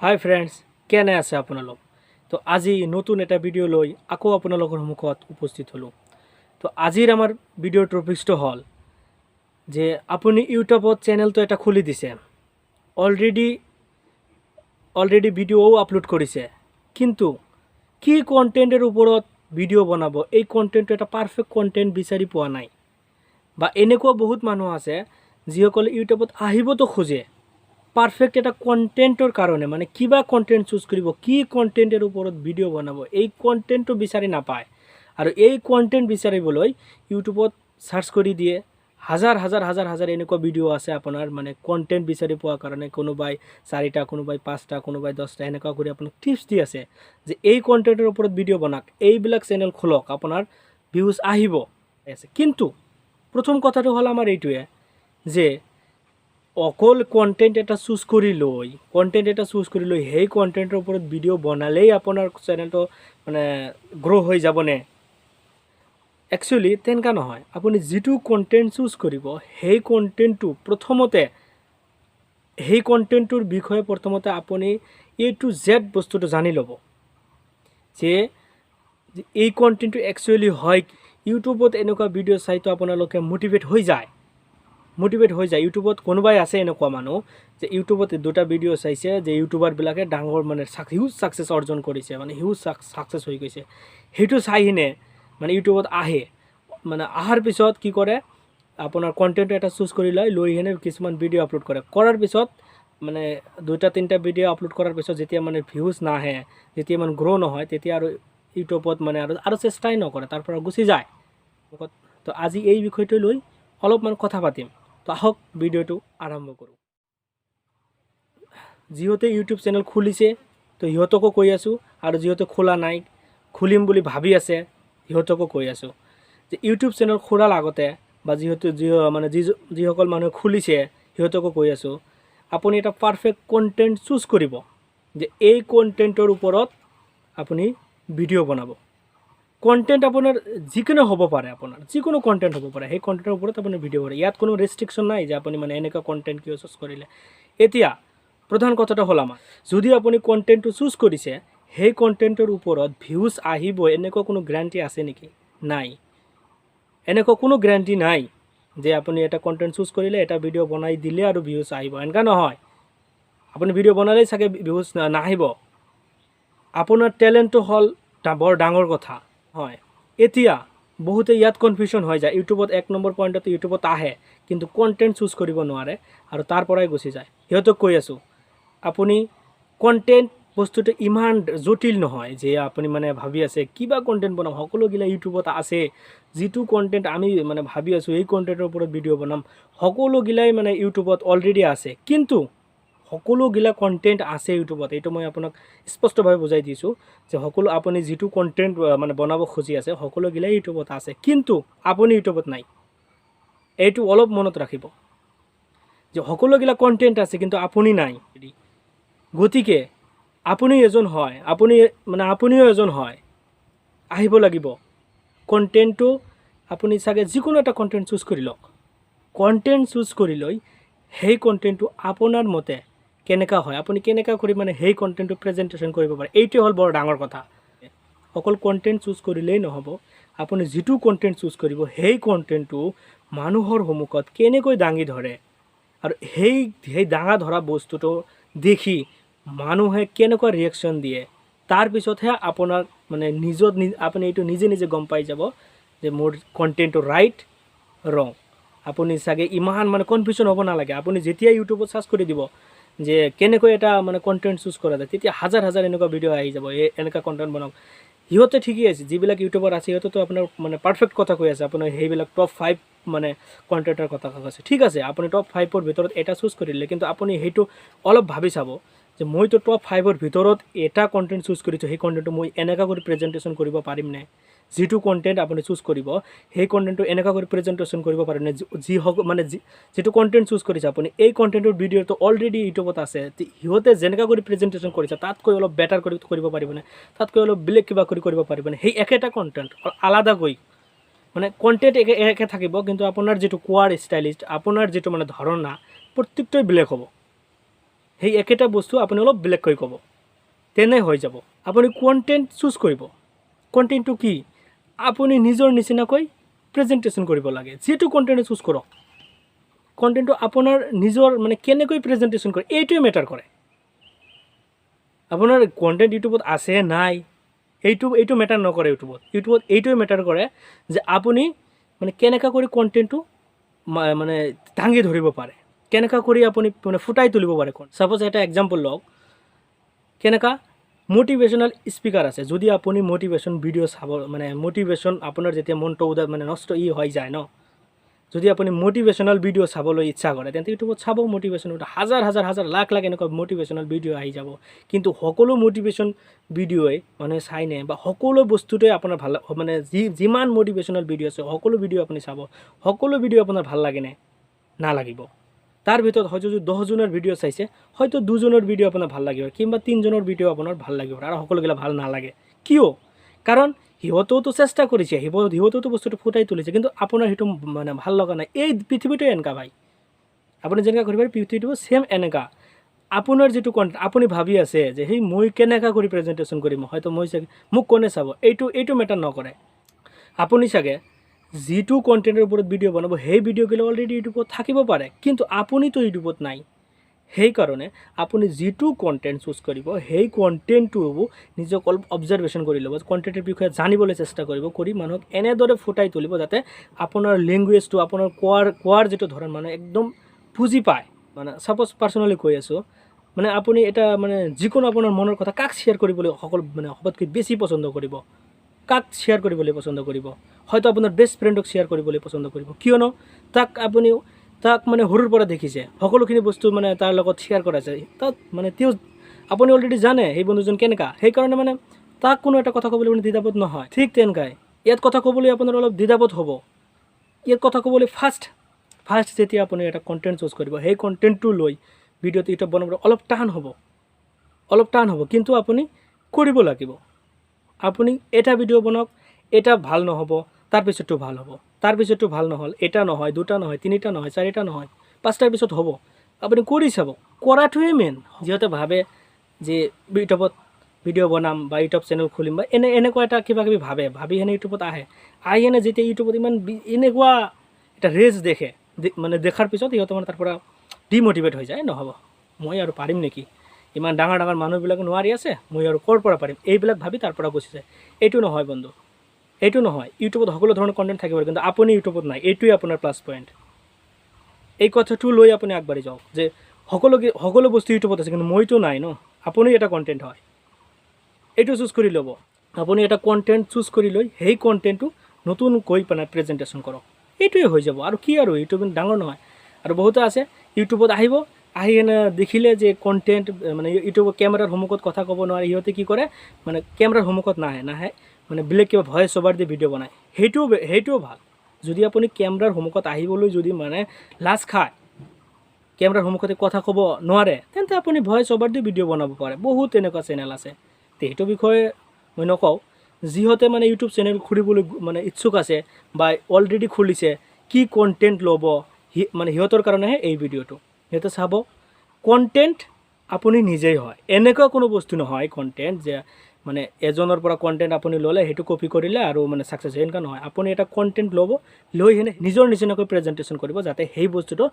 হাই friends, কেনে আছে আপোনালোক? তো আজি নতুন এটা ভিডিঅ' লৈ আকৌ আপোনালোকৰ সন্মুখত উপস্থিত হ'লোঁ। তো আজিৰ আমাৰ ভিডিঅ'ৰ টপিকটো হ'ল যে আপুনি ইউটিউবত চেনেলটো এটা খুলি দিছে, অলৰেডি ভিডিঅ'ও আপলোড কৰিছে, কিন্তু কি কণ্টেণ্টৰ ওপৰত ভিডিঅ' বনাব, এই কণ্টেণ্টটো এটা পাৰফেক্ট কণ্টেণ্ট বিচাৰি পোৱা নাই। বা এনেকুৱা বহুত মানুহ আছে যিসকলে ইউটিউবত আহিবতো খোজে পাৰফেক্ট এটা কন্টেন্টৰ কাৰণে, মানে কিবা কন্টেন্ট চুজ কৰিব, কি কন্টেন্টৰ ওপৰত ভিডিঅ' বনাব, এই কন্টেন্টটো বিচাৰি নাপায়। আৰু এই কন্টেন্ট বিচাৰিবলৈ ইউটিউবত সাৰ্চ কৰি দিয়ে, হাজাৰ হাজাৰ হাজাৰ হাজাৰ এনেকুৱা ভিডিঅ' আছে আপোনাৰ, মানে কন্টেন্ট বিচাৰি পোৱাৰ কাৰণে কোনোবাই 4টা, কোনোবাই 5টা, কোনোবাই 10টা এনেকুৱা কৰি আপোনাক টিপছ দি আছে যে এই কন্টেন্টৰ ওপৰত ভিডিঅ' বনাওক, এইবিলাক চেনেল খোলক, আপোনাৰ ভিউজ আহিব। কিন্তু প্ৰথম কথাটো হ'ল আমাৰ এইটোৱে যে অকল কন্টেন্ট এটা চুজ কৰি লৈ সেই কন্টেন্টৰ ওপৰত ভিডিঅ' বনালেই আপোনাৰ চেনেলটো মানে গ্ৰ' হৈ যাবনে? একচুৱেলি তেনেকা নহয়। আপুনি যিটো কন্টেন্ট চুজ কৰিব সেই কন্টেন্টটোৰ বিষয়ে প্ৰথমতে আপুনি A to Z বস্তুটো জানি ল'ব যে এই কন্টেন্টটো একচুৱেলি হয়। ইউটিউবত এনেকুৱা ভিডিঅ' চাইতো আপোনালোকে মোটিভেট হৈ যায়। ইউটিউবত কোনোবাই আছে এনেকুৱা মানুহ যে ইউটিউবত 2টা ভিডিঅ' চাইছে যে ইউটিউবাৰবিলাকে ডাঙৰ মানে হিউজ ছাকচেছ অৰ্জন কৰিছে, মানে হিউজ ছাকচেছ হৈ গৈছে। সেইটো চাই কিনে মানে ইউটিউবত আহে, মানে অহাৰ পিছত কি কৰে, আপোনাৰ কণ্টেণ্ট এটা চুজ কৰি লৈ কিনে কিছুমান ভিডিঅ' আপলোড কৰাৰ পিছত মানে 2টা 3টা ভিডিঅ' আপলোড কৰাৰ পিছত যেতিয়া মানে ভিউজ নাহে, যেতিয়া মানে গ্ৰ' নহয়, তেতিয়া আৰু ইউটিউবত মানে আৰু চেষ্টাই নকৰে, তাৰ পৰা গুচি যায়। তো আজি এই বিষয়টো লৈ অলপমান কথা পাতিম। তো আহক ভিডিঅ'টো আৰম্ভ কৰোঁ। যিহেতু ইউটিউব চেনেল খুলিছে তো সিহঁতকো কৈ আছোঁ, আৰু যিহেতু খোলা নাই, খুলিম বুলি ভাবি আছে, সিহঁতকো কৈ আছোঁ যে ইউটিউব চেনেল খোলাৰ আগতে বা যিসকল মানুহে খুলিছে সিহঁতকো কৈ আছোঁ, আপুনি এটা পাৰফেক্ট কণ্টেণ্ট চুজ কৰিব যে এই কণ্টেণ্টৰ ওপৰত আপুনি ভিডিঅ' বনাব। কণ্টেণ্ট আপোনাৰ যিকোনো হ'ব পাৰে, আপোনাৰ যিকোনো কণ্টেণ্ট হ'ব পাৰে, সেই কণ্টেণ্টৰ ওপৰত আপুনি ভিডিঅ' কৰে। ইয়াত কোনো ৰেষ্ট্ৰিকশ্যন নাই যে আপুনি মানে এনেকুৱা কণ্টেণ্ট কিয় চুজ কৰিলে। এতিয়া প্ৰধান কথাটো হ'ল আমাৰ, যদি আপুনি কণ্টেণ্টটো চুজ কৰিছে সেই কণ্টেণ্টৰ ওপৰত ভিউজ আহিব, এনেকুৱা কোনো গ্যাৰাণ্টি আছে নেকি? নাই। এনেকুৱা কোনো গ্যাৰাণ্টি নাই যে আপুনি এটা কণ্টেণ্ট চুজ কৰিলে, এটা ভিডিঅ' বনাই দিলে আৰু ভিউজ আহিব, এনেকুৱা নহয়। আপুনি ভিডিঅ' বনালেই চাগে ভিউজ নাহিব। আপোনাৰ টেলেণ্টটো হ'ল বৰ ডাঙৰ কথা। হয়, এতিয়া বহুতে ইয়াত কনফিউজন হৈ যায়। ইউটিউবত 1 নম্বৰ পইণ্টত ইউটিউবত আহে, কিন্তু কণ্টেণ্ট চুজ কৰিব নোৱাৰে আৰু তাৰ পৰাই গুচি যায়। সিহঁতক কৈ আছোঁ, আপুনি কণ্টেণ্ট বস্তুটো ইমান জটিল নহয় যে আপুনি মানে ভাবি আছে কিবা কণ্টেণ্ট বনাম, সকলোগিলা ইউটিউবত আছে। যিটো কণ্টেণ্ট আমি মানে ভাবি আছোঁ এই কণ্টেণ্টৰ ওপৰত ভিডিঅ' বনাম, সকলোগিলাই মানে ইউটিউবত অলৰেডি আছে। কিন্তু সকলোগিলা কণ্টেণ্ট আছে ইউটিউবত, এইটো মই আপোনাক স্পষ্টভাৱে বুজাই দিছোঁ যে আপুনি যিটো কণ্টেণ্ট মানে বনাব খুজি আছে সকলোগিলাই ইউটিউবত আছে, কিন্তু আপুনি ইউটিউবত নাই। এইটো অলপ মনত ৰাখিব যে সকলোগিলা কণ্টেণ্ট আছে কিন্তু আপুনি নাই। গতিকে আপুনিও এজন হয়, আহিব লাগিব। কণ্টেণ্টটো আপুনি চাগে যিকোনো এটা কণ্টেণ্ট চুজ কৰি লওক। কণ্টেণ্ট চুজ কৰি লৈ সেই কণ্টেণ্টটো আপোনাৰ মতে কেনেকুৱা হয়, আপুনি কেনেকুৱা কৰি মানে সেই কণ্টেণ্টটো প্ৰেজেণ্টেশ্যন কৰিব পাৰে, এইটোৱে হ'ল বৰ ডাঙৰ কথা। অকল কণ্টেণ্ট চুজ কৰিলেই নহ'ব, আপুনি যিটো কণ্টেণ্ট চুজ কৰিব সেই কণ্টেণ্টটো মানুহৰ সন্মুখত কেনেকৈ দাঙি ধৰে, আৰু সেই দাঙা ধৰা বস্তুটো দেখি মানুহে কেনেকুৱা ৰিয়েকশ্যন দিয়ে, তাৰপিছতহে আপোনাৰ মানে আপুনি এইটো নিজে গম পাই যাব যে মোৰ কণ্টেণ্টটো ৰাইট ৰং। আপুনি চাগে ইমান মানে কনফিউজন হ'ব নালাগে। আপুনি যেতিয়া ইউটিউবত চাৰ্চ কৰি দিব যে কেনেকৈ এটা মানে কণ্টেণ্ট চুজ কৰা যায়, তেতিয়া হাজাৰ হাজাৰ এনেকুৱা ভিডিঅ' আহি যাব, এনেকুৱা কণ্টেণ্ট বনাওক। সিহঁতে ঠিকেই আছে, যিবিলাক ইউটিউবাৰ আছে সিহঁতেতো আপোনাৰ মানে পাৰফেক্ট কথা কৈ আছে, আপোনাৰ সেইবিলাক টপ 5 মানে কণ্টেণ্টৰ কথা কৈছে। ঠিক আছে, আপুনি টপ 5ৰ ভিতৰত এটা চুজ কৰিলে, কিন্তু আপুনি সেইটো অলপ ভাবি চাব যে মইতো টপ 5ৰ ভিতৰত এটা কণ্টেণ্ট চুজ কৰিছোঁ, সেই কণ্টেণ্টটো মই এনেকুৱা কৰি প্ৰেজেণ্টেশ্যন কৰিব পাৰিমনে? যিটো কণ্টেণ্ট আপুনি চুজ কৰিব সেই কণ্টেণ্টটো এনেকুৱা কৰি প্ৰেজেণ্টেশ্যন কৰিব পাৰিমনে? যিটো কণ্টেণ্ট চুজ কৰিছে আপুনি, এই কণ্টেণ্টৰ ভিডিঅ'টো অলৰেডি ইউটিউবত আছে, সিহঁতে যেনেকুৱা কৰি প্ৰেজেণ্টেশ্যন কৰিছে তাতকৈ অলপ বেটাৰ কৰি কৰিব পাৰিবনে? তাতকৈ অলপ বেলেগ কিবা কৰি কৰিব পাৰিবনে? সেই একেটা কণ্টেণ্ট আলাদাকৈ মানে কণ্টেণ্ট একে থাকিব, কিন্তু আপোনাৰ যিটো কোৱাৰ ষ্টাইলিষ্ট, আপোনাৰ যিটো মানে ধাৰণা, প্ৰত্যেকটোৱে বেলেগ হ'ব। সেই একেটা বস্তু আপুনি অলপ বেলেগকৈ ক'ব, তেনে হৈ যাব। আপুনি কণ্টেণ্ট চুজ কৰিব। কণ্টেণ্টটো কি? আপুনি নিজৰ নিচিনাকৈ প্ৰেজেণ্টেশ্যন কৰিব লাগে। যিটো কণ্টেণ্ট চুজ কৰক, কণ্টেণ্টটো আপোনাৰ নিজৰ মানে কেনেকৈ প্ৰেজেণ্টেশ্যন কৰে এইটোৱে মেটাৰ কৰে। আপোনাৰ কণ্টেণ্ট ইউটিউবত আছে নাই এইটো মেটাৰ নকৰে। ইউটিউবত এইটোৱে মেটাৰ কৰে যে আপুনি মানে কেনেকুৱা কৰি কণ্টেণ্টটো মানে দাঙি ধৰিব পাৰে, কেনেকুৱা কৰি আপুনি মানে ফুটাই তুলিব পাৰে। ছাপ'জ এটা এক্সাম্পল লওক, কেনেকুৱা মটিভেশ্যনেল স্পিকাৰ আছে। যদি আপুনি মটিভেশ্যন ভিডিঅ' চাব মানে মটিভেশ্যন আপোনাৰ যেতিয়া মনটো মানে নষ্ট হৈ যায় ন, যদি আপুনি মটিভেশ্যনেল ভিডিঅ' চাবলৈ ইচ্ছা কৰে তেন্তে ইউটিউবত চাব। মটিভেশ্যনেল হাজাৰ লাখ এনেকুৱা মটিভেশ্যনেল ভিডিঅ' আহি যাব। কিন্তু সকলো মটিভেশ্যন ভিডিঅ'ই মানুহে চাই নে, বা সকলো বস্তুটোৱে আপোনাৰ ভাল মানে যিমান মটিভেশ্যনেল ভিডিঅ' আছে সকলো ভিডিঅ' আপুনি চাব, সকলো ভিডিঅ' আপোনাৰ ভাল লাগেনে? নালাগিব। তাৰ ভিতৰত হয়তো যদি 10জনৰ ভিডিঅ' চাইছে, হয়তো 2জনৰ ভিডিঅ' আপোনাৰ ভাল লাগিব, কিংবা 3জনৰ ভিডিঅ' আপোনাৰ ভাল লাগিব আৰু সকলোগিলা ভাল নালাগে। কিয়? কাৰণ সিহঁতেওতো চেষ্টা কৰিছে, সিহঁতেওতো বস্তুটো ফুটাই তুলিছে, কিন্তু আপোনাৰ সেইটো মানে ভাল লগা নাই। এই পৃথিৱীটোৱে এনেকুৱা ভাই, আপুনি যেনেকৈ কৰিব পাৰে পৃথিৱীটো ছেম এনেকুৱা। আপোনাৰ যিটো কণ্টেণ্ট আপুনি ভাবি আছে যে সেই মই কেনেকুৱা কৰি প্ৰেজেণ্টেশ্যন কৰিম, হয়তো মই চাগে মোক কোনে চাব, এইটো মেটাৰ নকৰে। আপুনি চাগে যিটো কণ্টেণ্টৰ ওপৰত ভিডিঅ' বনাব সেই ভিডিঅ'গুলো অলৰেডি ইউটিউবত থাকিব পাৰে, কিন্তু আপুনিতো ইউটিউবত নাই। সেইকাৰণে আপুনি যিটো কণ্টেণ্ট চুজ কৰিব সেই কণ্টেণ্টটো নিজক অলপ অবজাৰ্ভেশ্যন কৰি ল'ব, কণ্টেণ্টৰ বিষয়ে জানিবলৈ চেষ্টা কৰি মানুহক এনেদৰে ফুটাই তুলিব যাতে আপোনাৰ লেংগুৱেজটো, আপোনাৰ কোৱাৰ যিটো ধৰণ মানে একদম বুজি পায়। মানে ছাপ'জ পাৰ্চনেলি কৈ আছোঁ, মানে আপুনি এটা মানে যিকোনো আপোনাৰ মনৰ কথা কাক শ্বেয়াৰ কৰিবলৈ মানে সবতকৈ বেছি পচন্দ কৰিব? কাক শ্বেয়াৰ কৰিবলৈ পচন্দ কৰিব? হয়তো আপোনাৰ বেষ্ট ফ্ৰেণ্ডক শ্বেয়াৰ কৰিবলৈ পচন্দ কৰিব। কিয়নো তাক মানে সৰুৰ পৰা দেখিছে, সকলোখিনি বস্তু মানে তাৰ লগত শ্বেয়াৰ কৰা যায়। তাত মানে আপুনি অলৰেডি জানে সেই বন্ধুজন কেনেকুৱা, সেইকাৰণে মানে তাক কোনো এটা কথা ক'বলৈ মানে দ্বিধাবোধ নহয়। ঠিক তেনেকৈ ইয়াত কথা ক'বলৈ আপোনাৰ অলপ দ্বিধাবোধ হ'ব। ইয়াত কথা ক'বলৈ ফাৰ্ষ্ট যেতিয়া আপুনি এটা কণ্টেণ্ট চুজ কৰিব, সেই কণ্টেণ্টটো লৈ ভিডিঅ'টো ইউটিউব বনাবলৈ অলপ টান হ'ব, কিন্তু আপুনি কৰিব লাগিব। আপুনি এটা ভিডিঅ' বনাওক, এটা ভাল নহ'ব, তাৰপিছতটো ভাল হ'ব, তাৰপিছতটো ভাল নহ'ল, এটা নহয়, দুটা নহয়, তিনিটা নহয়, চাৰিটা নহয়, 5টাৰ পিছত হ'ব। আপুনি কৰি চাব, কৰাটোৱে মেইন। যিহেতু ভাবে যে ইউটিউবত ভিডিঅ' বনাম বা ইউটিউব চেনেল খুলিম বা এনেকুৱা এটা কিবাকিবি ভাবি সেনে ইউটিউবত আহি কেনে যেতিয়া ইউটিউবত ইমান এনেকুৱা এটা ৰেজ দেখে, মানে দেখাৰ পিছত সিহঁতে মানে তাৰ পৰা ডিম'টিভেট হৈ যায়। নহ'ব, মই আৰু পাৰিম নেকি, ইমান ডাঙৰ মানুহবিলাকে নোৱাৰি আছে, মই আৰু ক'ৰ পৰা পাৰিম, এইবিলাক ভাবি তাৰ পৰা গুচি যায়। এইটো নহয় বন্ধু, এইটো নহয়। ইউটিউবত সকলো ধৰণৰ কণ্টেণ্ট থাকিব, কিন্তু আপুনি ইউটিউবত নাই, এইটোৱে আপোনাৰ প্লাছ পইণ্ট। এই কথাটো লৈ আপুনি আগবাঢ়ি যাওক যে সকলো বস্তু ইউটিউবত আছে, কিন্তু মইতো নাই ন। আপুনি এটা কণ্টেণ্ট হয়, এইটো চুজ কৰি ল'ব। আপুনি এটা কণ্টেণ্ট চুজ কৰি লৈ সেই কণ্টেণ্টটো নতুনকৈ মানে প্ৰেজেণ্টেশ্যন কৰক, এইটোৱে হৈ যাব। আৰু কি আৰু ইউটিউব ডাঙৰ নহয়। আৰু বহুতো আছে ইউটিউবত আহি কেনে দেখিলে যে কণ্টেণ্ট মানে ইউটিউবত কেমেৰাৰ সন্মুখত কথা ক'ব নোৱাৰে, সিহঁতে কি কৰে মানে কেমেৰাৰ সন্মুখত নাহে মানে বেলেগ কিবা ভইচ অভাৰ দি ভিডিঅ' বনায়। সেইটোও ভাল। যদি আপুনি কেমেৰাৰ সন্মুখত আহিবলৈ যদি মানে লাজ খায়, কেমেৰাৰ সন্মুখতে কথা ক'ব নোৱাৰে, তেন্তে আপুনি ভইচ অভাৰ দি ভিডিঅ' বনাব পাৰে। বহুত তেনেকুৱা চেনেল আছে। সেইটো বিষয়ে মই নকওঁ। যিহঁতে মানে ইউটিউব চেনেল খুলিবলৈ মানে ইচ্ছুক আছে বা অলৰেডি খুলিছে, কি কণ্টেণ্ট ল'ব মানে সিহঁতৰ কাৰণেহে এই ভিডিঅ'টো। সিহঁতে চাব কণ্টেণ্ট আপুনি নিজেই হয়, এনেকুৱা কোনো বস্তু নহয় কণ্টেণ্ট যে মানে এজনৰ পৰা কণ্টেণ্ট আপুনি ল'লে সেইটো কপি কৰিলে আৰু মানে ছাকচেছ হয়, এনেকুৱা নহয়। আপুনি এটা কণ্টেণ্ট লৈ কিনে নিজৰ নিচিনাকৈ প্ৰেজেণ্টেশ্যন কৰিব, যাতে সেই বস্তুটো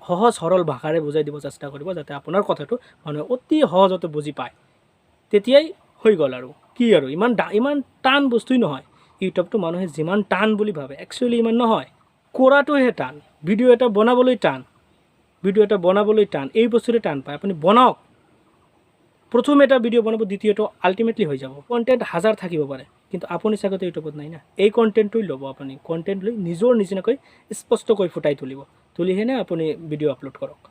সহজ সৰল ভাষাৰে বুজাই দিব চেষ্টা কৰিব, যাতে আপোনাৰ কথাটো মানুহে অতি সহজতে বুজি পায়। তেতিয়াই হৈ গ'ল। আৰু কি আৰু ইমান টান বস্তুই নহয়। ইউটিউবটো মানুহে যিমান টান বুলি ভাবে, একচুৱেলি ইমান নহয়। কৰাটোহে টান। ভিডিঅ' এটা বনাবলৈ টান, এই বস্তুৰে টান পায়। আপুনি বনাওক, প্ৰথম এটা ভিডিঅ' বনাব, দ্বিতীয়টো আল্টিমেটলি হৈ যাব। কণ্টেণ্ট 1000 থাকিব পাৰে, কিন্তু আপুনি চাগৈ ইউটিউবত নাই না। এই কণ্টেণ্টটোই ল'ব। আপুনি কণ্টেণ্ট লৈ নিজৰ নিচিনাকৈ স্পষ্টকৈ ফুটাই তুলিহেনে আপুনি ভিডিঅ' আপলোড কৰক।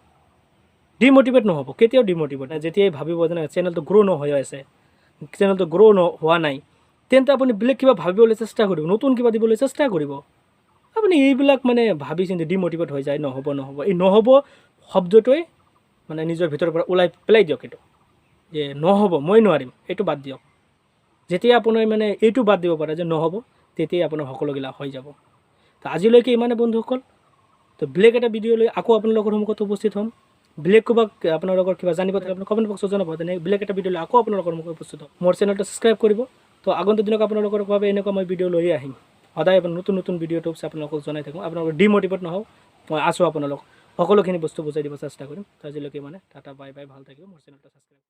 ডিম'টিভেট নহ'ব, কেতিয়াও ডিম'টিভেট নাই। যেতিয়াই ভাবিব যে চেনেলটো গ্ৰ' হৈ আছে, চেনেলটো হোৱা নাই, তেন্তে আপুনি বেলেগ কিবা ভাবিবলৈ চেষ্টা কৰিব, নতুন কিবা দিবলৈ চেষ্টা কৰিব। আপুনি এইবিলাক মানে ভাবি চিন্তি ডিম'টিভেট হৈ যায়, নহ'ব। এই নহ'ব শব্দটোৱে মানে নিজৰ ভিতৰৰ পৰা ওলাই পেলাই দিয়ক। এইটো যে নহ'ব, মই নোৱাৰিম, এইটো বাদ দিয়ক। যেতিয়া আপোনাৰ মানে এইটো বাদ দিব পাৰে যে নহ'ব, তেতিয়াই আপোনাৰ সকলোগিলা হৈ যাব। তো আজিলৈকে ইমানে বন্ধুসকল। তো বেলেগ এটা ভিডিঅ' লৈ আকৌ আপোনালোকৰ সন্মুখত উপস্থিত হ'ম। বেলেগ ক'ৰবাত আপোনালোকৰ কিবা জানিব থাকে আপুনি কমেণ্ট বক্সত জনাব, তেনে বেলেগ এটা ভিডিঅ' লৈ আকৌ আপোনালোকৰ মুখত উপস্থিত হ'ম। মোৰ চেনেলটো ছাবস্ক্ৰাইব কৰিব। তো আগন্তুক দিনত আপোনালোকৰ বাবে এনেকুৱা মই ভিডিঅ' লৈ আহিম, সদায় নতুন নতুন ভিডিঅ' টিপছ আপোনালোকক জনাই থাকোঁ। আপোনালোকৰ ডিম'টিভেট নহওক, মই আছোঁ আপোনালোক সকলোখিনি বস্তু বুজাই দিব চেষ্টা কৰিম। তো আজিলৈকে মানে টাটা বাই বাই, ভাল থাকিব। মোৰ চেনেলটো ছাবস্ক্ৰাইব